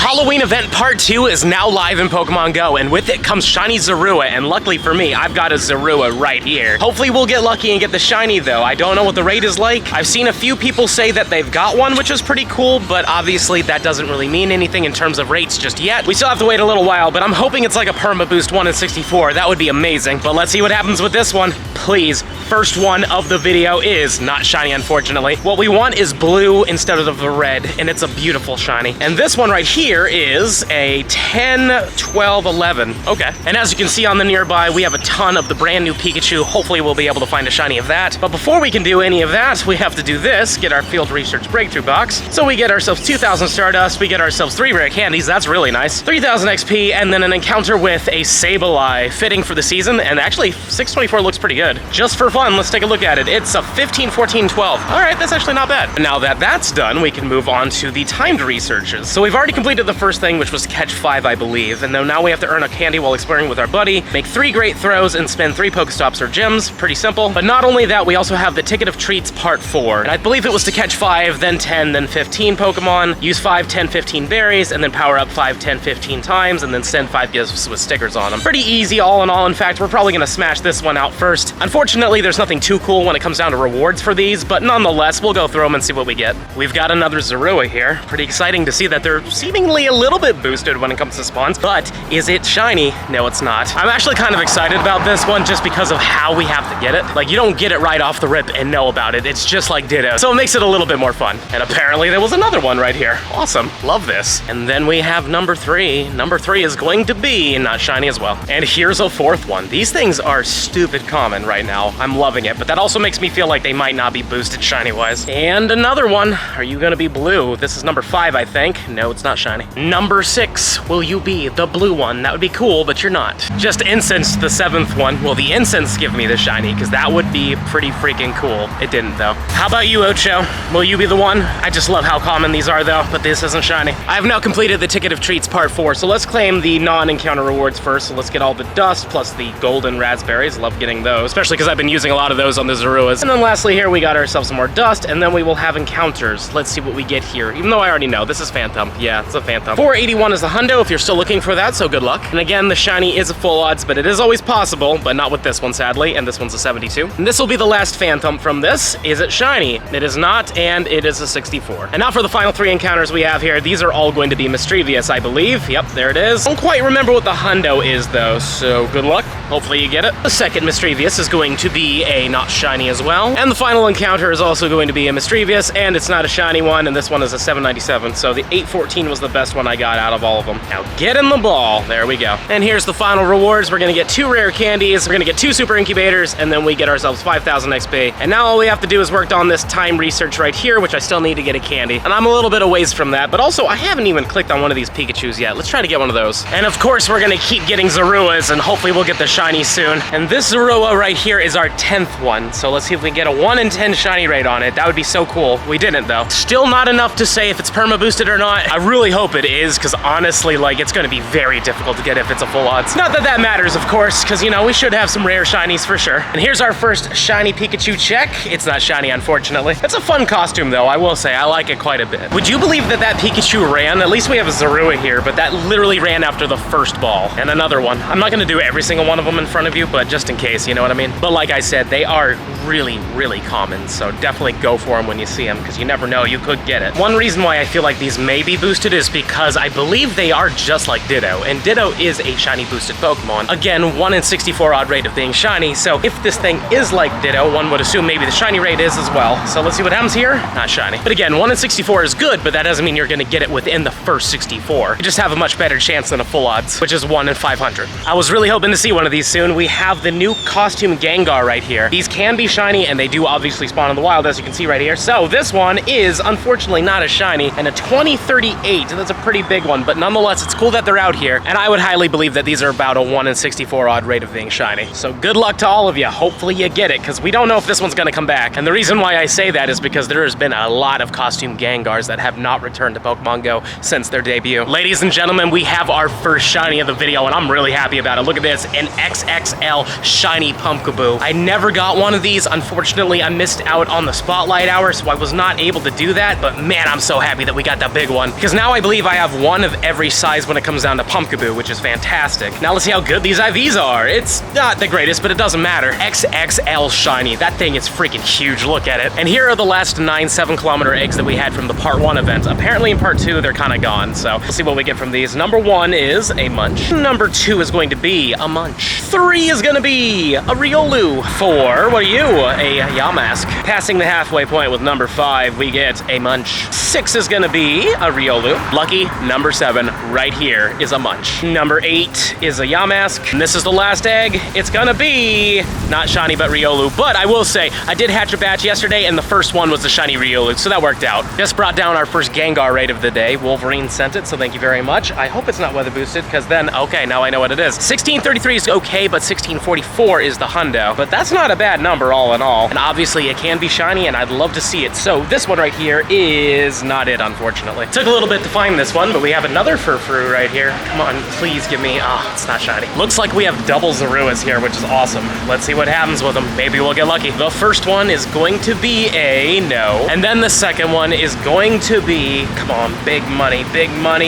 Halloween Event Part 2 is now live in Pokemon Go, and with it comes Shiny Zorua, and luckily for me, I've got a Zorua right here. Hopefully we'll get lucky and get the Shiny though. I don't know what the rate is like. I've seen a few people say that they've got one, which is pretty cool, but obviously that doesn't really mean anything in terms of rates just yet. We still have to wait a little while, but I'm hoping it's like a perma boost 1 in 64. That would be amazing. But let's see what happens with this one. Please, first one of the video is not Shiny, unfortunately. What we want is blue instead of the red, and it's a beautiful Shiny. And this one right here is a 10, 12, 11. Okay. And as you can see on the nearby, we have a ton of the brand new Pikachu. Hopefully we'll be able to find a Shiny of that. But before we can do any of that, we have to do this, get our field research breakthrough box. So we get ourselves 2,000 Stardust, we get ourselves 3 rare candies, that's really nice. 3,000 XP, and then an encounter with a Sableye, fitting for the season, and actually 624 looks pretty good. Just for fun, let's take a look at it. It's a 15, 14, 12. All right, that's actually not bad. Now that that's done, we can move on to the timed researches. So we've already completed the first thing, which was catch 5, I believe, and then now we have to earn a candy while exploring with our buddy, make 3 great throws, and spend 3 Pokestops or gems. Pretty simple. But not only that, we also have the Ticket of Treats Part 4. And I believe it was to catch 5, then 10, then 15 Pokemon, use 5, 10, 15 berries, and then power up 5, 10, 15 times, and then send 5 gifts with stickers on them. Pretty easy all in all. In fact, we're probably gonna smash this one out first. Unfortunately, there's nothing too cool when it comes down to rewards for these, but nonetheless, we'll go through them and see what we get. We've got another Zorua here. Pretty exciting to see that they're seemingly a little bit boosted when it comes to spawns, but is it shiny? No, it's not. I'm actually kind of excited about this one just because of how we have to get it. Like, you don't get it right off the rip and know about it. It's just like Ditto. So it makes it a little bit more fun. And apparently there was another one right here. Awesome. Love this. And then we have number 3. Number 3 is going to be not shiny as well. And here's a 4th one. These things are stupid common right now. I'm loving it, but that also makes me feel like they might not be boosted shiny-wise. And another one. Are you gonna be blue? This is number 5, I think. No, it's not shiny. Number 6. Will you be the blue one? That would be cool, but you're not. Just Incense, the 7th one. Will the Incense give me the shiny? Because that would be pretty freaking cool. It didn't, though. How about you, Ocho? Will you be the one? I just love how common these are, though, but this isn't shiny. I have now completed the Ticket of Treats Part 4, so let's claim the non-encounter rewards first. So let's get all the dust plus the golden raspberries. Love getting those, especially because I've been using a lot of those on the Zoruas. And then lastly here, we got ourselves some more dust, and then we will have encounters. Let's see what we get here. Even though I already know, this is Phantom. Yeah, it's a Phantom. 481 is the hundo if you're still looking for that, so good luck. And again, the shiny is a full odds, but it is always possible, but not with this one, sadly, and this one's a 72. And this will be the last Phantom from this. Is it shiny? It is not, and it is a 64. And now for the final 3 encounters we have here. These are all going to be Mischievous, I believe. Yep, there it is. Don't quite remember what the hundo is, though, so good luck. Hopefully you get it. The second Mischievous is going to be a not shiny as well. And the final encounter is also going to be a Mischievous, and it's not a shiny one, and this one is a 797. So the 814 was the best one I got out of all of them. Now get in the ball. There we go. And here's the final rewards. We're gonna get 2 rare candies, we're gonna get 2 super incubators, and then we get ourselves 5,000 XP. And now all we have to do is work on this time research right here, which I still need to get a candy. And I'm a little bit a ways from that, but also I haven't even clicked on one of these Pikachus yet. Let's try to get one of those. And of course, we're gonna keep getting Zoruas, and hopefully we'll get the shiny soon. And this Zorua right here is our 10th one. So let's see if we can get a 1 in 10 shiny rate on it. That would be so cool. We didn't though. Still not enough to say if it's perma boosted or not. I really hope it is, because honestly, like, it's gonna be very difficult to get if it's a full odds. Not that that matters, of course, because, you know, we should have some rare shinies for sure. And here's our first shiny Pikachu check. It's not shiny, unfortunately. It's a fun costume, though, I will say. I like it quite a bit. Would you believe that that Pikachu ran? At least we have a Zorua here, but that literally ran after the first ball. And another one. I'm not gonna do every single one of them in front of you, but just in case, you know what I mean? But like I said, they are really, really common, so definitely go for them when you see them, because you never know, you could get it. One reason why I feel like these may be boosted is because I believe they are just like Ditto, and Ditto is a shiny boosted Pokemon. Again, 1 in 64 odd rate of being shiny, so if this thing is like Ditto, one would assume maybe the shiny rate is as well. So let's see what happens here. Not shiny. But again, 1 in 64 is good, but that doesn't mean you're gonna get it within the first 64. You just have a much better chance than a full odds, which is 1 in 500. I was really hoping to see one of these soon. We have the new costume Gengar right here. These can be shiny, and they do obviously spawn in the wild, as you can see right here. So this one is unfortunately not a shiny, and a 2038. That's a pretty big one, but nonetheless, it's cool that they're out here, and I would highly believe that these are about a 1 in 64 odd rate of being shiny. So good luck to all of you. Hopefully you get it, because we don't know if this one's gonna come back. And the reason why I say that is because there has been a lot of costume Gengars that have not returned to Pokemon Go since their debut. Ladies and gentlemen, we have our first shiny of the video, and I'm really happy about it. Look at this, an XXL shiny Pumpkaboo. I never got one of these. is. Unfortunately, I missed out on the spotlight hour, so I was not able to do that, but man, I'm so happy that we got that big one, because now I believe I have one of every size when it comes down to Pumpkaboo, which is fantastic. Now let's see how good these IVs are. It's not the greatest, but it doesn't matter. XXL shiny. That thing is freaking huge. Look at it. And here are the last 9 7-kilometer eggs that we had from the part 1 event. Apparently in part 2, they're kind of gone, so we'll see what we get from these. Number 1 is a Munch. Number 2 is going to be a Munch. 3 is going to be a Riolu. 4, what are you? A Yamask. Passing the halfway point with number 5, we get a Munch. 6 is going to be a Riolu. Lucky number 7 right here is a Munch. Number 8 is a Yamask. And this is the last egg. It's going to be not shiny, but Riolu. But I will say, I did hatch a batch yesterday, and the first one was the shiny Riolu, so that worked out. Just brought down our first Gengar raid of the day. Wolverine sent it, so thank you very much. I hope it's not weather boosted, because then, okay, now I know what it is. 1633 is okay, but 1644 is the hundo. But that's not a bad number all in all. And obviously it can be shiny, and I'd love to see it. So this one right here is not it, unfortunately. Took a little bit to find this one, but we have another Furfru right here. Come on, please give me, it's not shiny. Looks like we have double Zoruas here, which is awesome. Let's see what happens with them. Maybe we'll get lucky. The first one is going to be a no. And then the second one is going to be, come on, big money,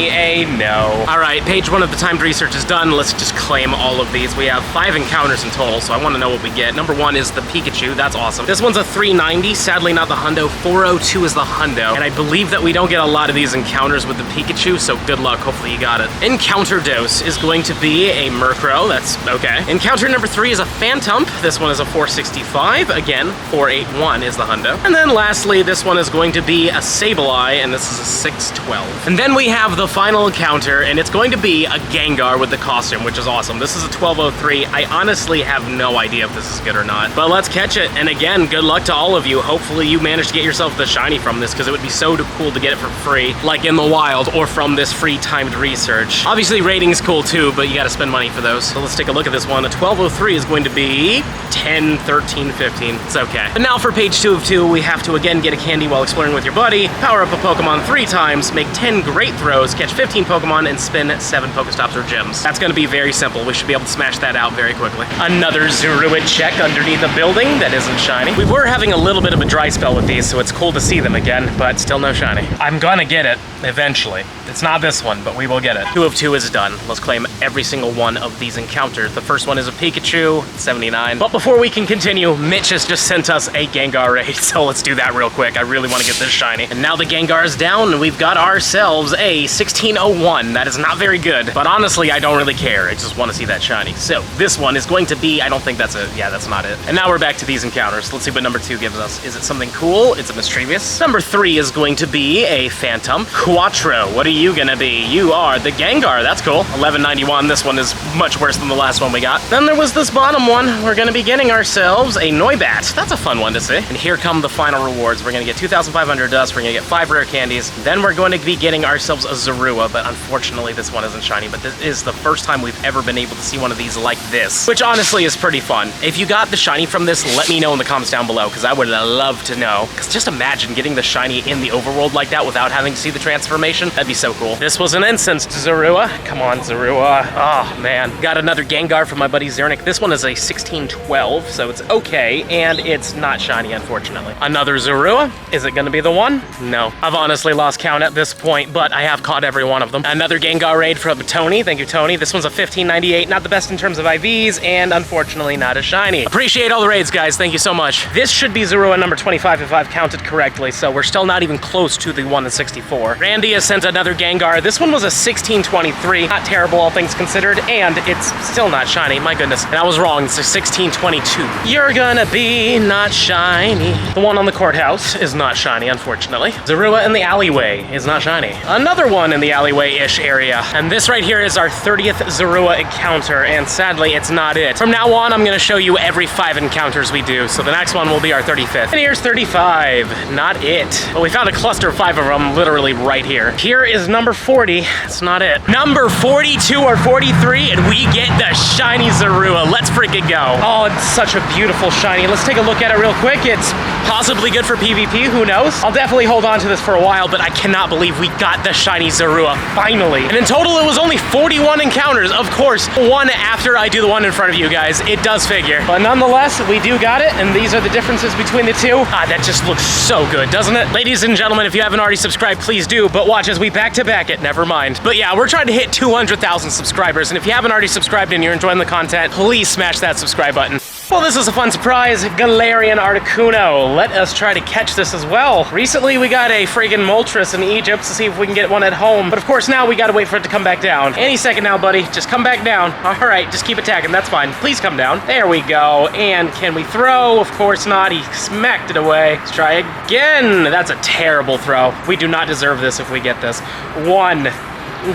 a no. All right, page 1 of the timed research is done. Let's just claim all of these. We have 5 encounters in total, so I want to know what we get. Number 1 is the Pikachu. That's awesome. This one's a 390. Sadly, not the hundo. 402 is the hundo. And I believe that we don't get a lot of these encounters with the Pikachu, so good luck. Hopefully you got it. Encounter dose is going to be a Murkrow. That's okay. Encounter number 3 is a Phantump. This one is a 465. Again, 481 is the hundo. And then lastly, this one is going to be a Sableye, and this is a 612. And then we have the final encounter, and it's going to be a Gengar with the costume, which is awesome. This is a 1203. I honestly have no idea if this is good or not, but let's catch it. And again, good luck to all of you. Hopefully you manage to get yourself the shiny from this, because it would be so cool to get it for free, like in the wild or from this free timed research. Obviously rating is cool too, but you got to spend money for those. So let's take a look at this one. A 1203 is going to be 10, 13, 15. It's okay. But now for page 2 of 2, we have to again get a candy while exploring with your buddy, power up a Pokemon 3 times, make 10 great throws, catch 15 Pokemon, and spin 7 Pokestops or gems. That's going to be very simple. We should be able to smash that out very quickly. Another Zorua check underneath the building that isn't shiny. We were having a little bit of a dry spell with these, so it's cool to see them again, but still no shiny. I'm gonna get it eventually. It's not this one, but we will get it. 2 of 2 is done. Let's claim every single one of these encounters. The first one is a Pikachu, 79. But before we can continue, Mitch has just sent us a Gengar raid, so let's do that real quick. I really want to get this shiny. And now the Gengar is down, and we've got ourselves a 1601. That is not very good, but honestly, I don't really care. I just want to see that shiny. So this one is going to be, I don't think that's it. Yeah, that's not it. And now we're back to these encounters. Let's see what number 2 gives us. Is it something cool? It's a Mischievous. Number 3 is going to be a Phantom. Quattro, what are you gonna be? You are the Gengar. That's cool. 1191. This one is much worse than the last one we got. Then there was this bottom one. We're gonna be getting ourselves a Noibat. That's a fun one to see. And here come the final rewards. We're gonna get 2,500 dust. We're gonna get 5 rare candies. Then we're going to be getting ourselves a Zorua, but unfortunately this one isn't shiny. But this is the first time we've ever been able to see one of these like this, which honestly is pretty fun. If you got the shiny from this, let me know in the comments down below, because I would love to know. Because just imagine getting the shiny in the overworld like that without having to see the transformation. That'd be so cool. This was an incensed Zorua. Come on, Zorua. Oh, man. Got another Gengar from my buddy Zernick. This one is a 1612, so it's okay, and it's not shiny, unfortunately. Another Zorua. Is it gonna be the one? No. I've honestly lost count at this point, but I have caught every one of them. Another Gengar raid from Tony. Thank you, Tony. This one's a 1598. Not the best in terms of IVs, and unfortunately not a shiny. Appreciate all the raids, guys. Thank you so much. This should be Zorua number 25 if I've counted correctly, so we're still not even close to the 1 in 64. Randy has sent another Gengar. This one was a 1623. Not terrible, all things considered, and it's still not shiny. My goodness. And I was wrong. It's a 1622. You're gonna be not shiny. The one on the courthouse is not shiny, unfortunately. Zorua in the alleyway is not shiny. Another one in the alleyway-ish area. And this right here is our 30th Zorua encounter, and sadly, it's not it. From now on, I'm gonna show you every 5 encounters we do, so the next one will be our 35th. And here's 35. Not it. But we found a cluster of 5 of them literally right here. Here is is number 40. That's not it. Number 42 or 43, and we get the shiny Zorua. Let's freaking go. Oh, it's such a beautiful shiny. Let's take a look at it real quick. It's possibly good for PvP, who knows? I'll definitely hold on to this for a while, but I cannot believe we got the shiny Zorua, finally. And in total, it was only 41 encounters. Of course, one after I do the one in front of you guys. It does figure. But nonetheless, we do got it, and these are the differences between the two. That just looks so good, doesn't it? Ladies and gentlemen, if you haven't already subscribed, please do, but watch as we back-to-back it, never mind. But yeah, we're trying to hit 200,000 subscribers, and if you haven't already subscribed and you're enjoying the content, please smash that subscribe button. Well, this is a fun surprise, Galarian Articuno. Let us try to catch this as well. Recently, we got a friggin' Moltres in Egypt to see if we can get one at home. But of course, now we gotta wait for it to come back down. Any second now, buddy. Just come back down. All right, just keep attacking. That's fine. Please come down. There we go. And can we throw? Of course not. He smacked it away. Let's try again. That's a terrible throw. We do not deserve this if we get this. 1,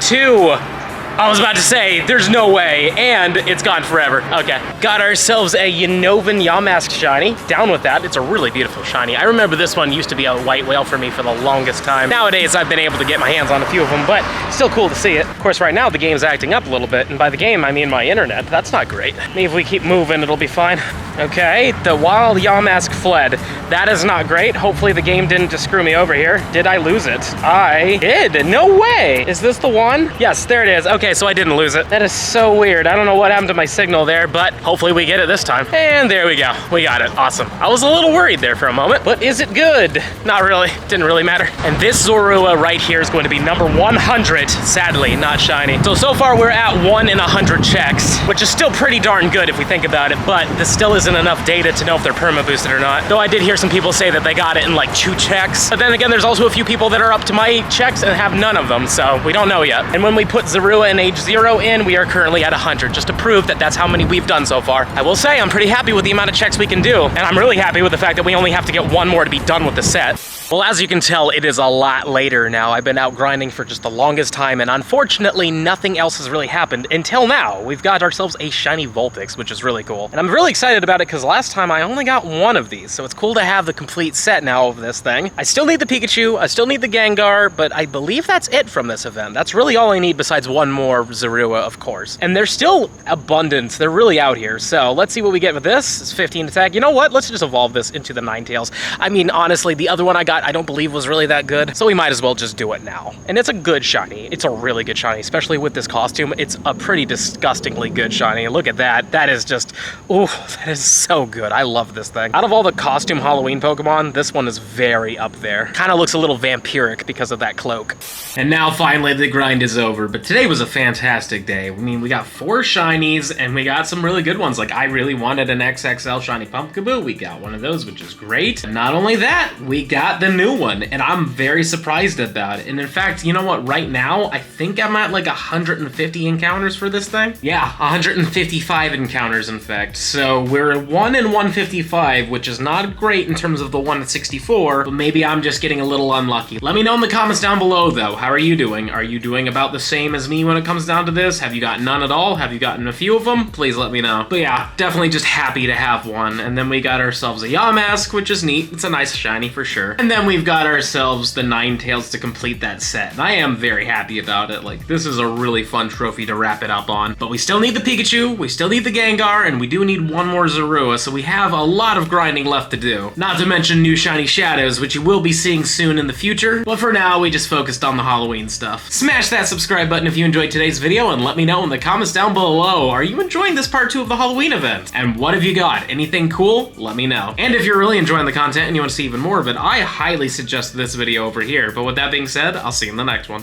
2. I was about to say, there's no way, and it's gone forever. Okay, got ourselves a Unnovan Yamask shiny. Down with that, it's a really beautiful shiny. I remember this one used to be a white whale for me for the longest time. Nowadays, I've been able to get my hands on a few of them, but still cool to see it. Of course, right now, the game's acting up a little bit, and by the game, I mean my internet. That's not great. Maybe if we keep moving, it'll be fine. Okay, the wild Yamask fled. That is not great. Hopefully the game didn't just screw me over here. Did I lose it? I did. No way. Is this the one? Yes, there it is. Okay, so I didn't lose it. That is so weird. I don't know what happened to my signal there, but hopefully we get it this time. And there we go. We got it. Awesome. I was a little worried there for a moment, but is it good? Not really. Didn't really matter. And this Zorua right here is going to be number 100. Sadly, not shiny. So far we're at 1 in 100 checks, which is still pretty darn good if we think about it, but this still isn't enough data to know if they're perma boosted or not. Though I did hear some people say that they got it in like 2 checks. But then again, there's also a few people that are up to my checks and have none of them, so we don't know yet. And when we put Zorua in age 0 in, we are currently at 100, just to prove that that's how many we've done so far. I will say I'm pretty happy with the amount of checks we can do, and I'm really happy with the fact that we only have to get 1 more to be done with the set. Well, as you can tell, it is a lot later now. I've been out grinding for just the longest time, and unfortunately, nothing else has really happened until now. We've got ourselves a shiny Vulpix, which is really cool. And I'm really excited about it because last time I only got 1 of these, so it's cool to have the complete set now of this thing. I still need the Pikachu, I still need the Gengar, but I believe that's it from this event. That's really all I need besides 1 more Zorua, of course. And they're still abundant. They're really out here. So let's see what we get with this. It's 15 attack. You know what? Let's just evolve this into the Ninetales. I mean, honestly, the other one I got, I don't believe was really that good, so we might as well just do it now. And it's a good shiny. It's a really good shiny, especially with this costume. It's a pretty disgustingly good shiny. Look at that. That is just, ooh, that is so good. I love this thing. Out of all the costume Halloween Pokemon, this one is very up there. Kind of looks a little vampiric because of that cloak. And now finally the grind is over, but today was a fantastic day. I mean, we got 4 shinies and we got some really good ones. Like, I really wanted an XXL shiny Pumpkaboo. We got one of those, which is great. And not only that, we got the new one. And I'm very surprised about it. And in fact, you know what? Right now, I think I'm at like 150 encounters for this thing. Yeah, 155 encounters, in fact. So we're 1 in 155, which is not great in terms of the 1 at 64, but maybe I'm just getting a little unlucky. Let me know in the comments down below, though. How are you doing? Are you doing about the same as me when it comes down to this? Have you got none at all? Have you gotten a few of them? Please let me know. But yeah, definitely just happy to have one. And then we got ourselves a Yamask, which is neat. It's a nice shiny for sure. And then we've got ourselves the Ninetales to complete that set. And I am very happy about it. Like, this is a really fun trophy to wrap it up on. But we still need the Pikachu, we still need the Gengar, and we do need 1 more Zorua, so we have a lot of grinding left to do. Not to mention new shiny shadows, which you will be seeing soon in the future. But for now, we just focused on the Halloween stuff. Smash that subscribe button if you enjoyed today's video, and let me know in the comments down below. Are you enjoying this part 2 of the Halloween event? And what have you got? Anything cool? Let me know. And if you're really enjoying the content and you want to see even more of it, I highly suggest this video over here. But with that being said, I'll see you in the next one.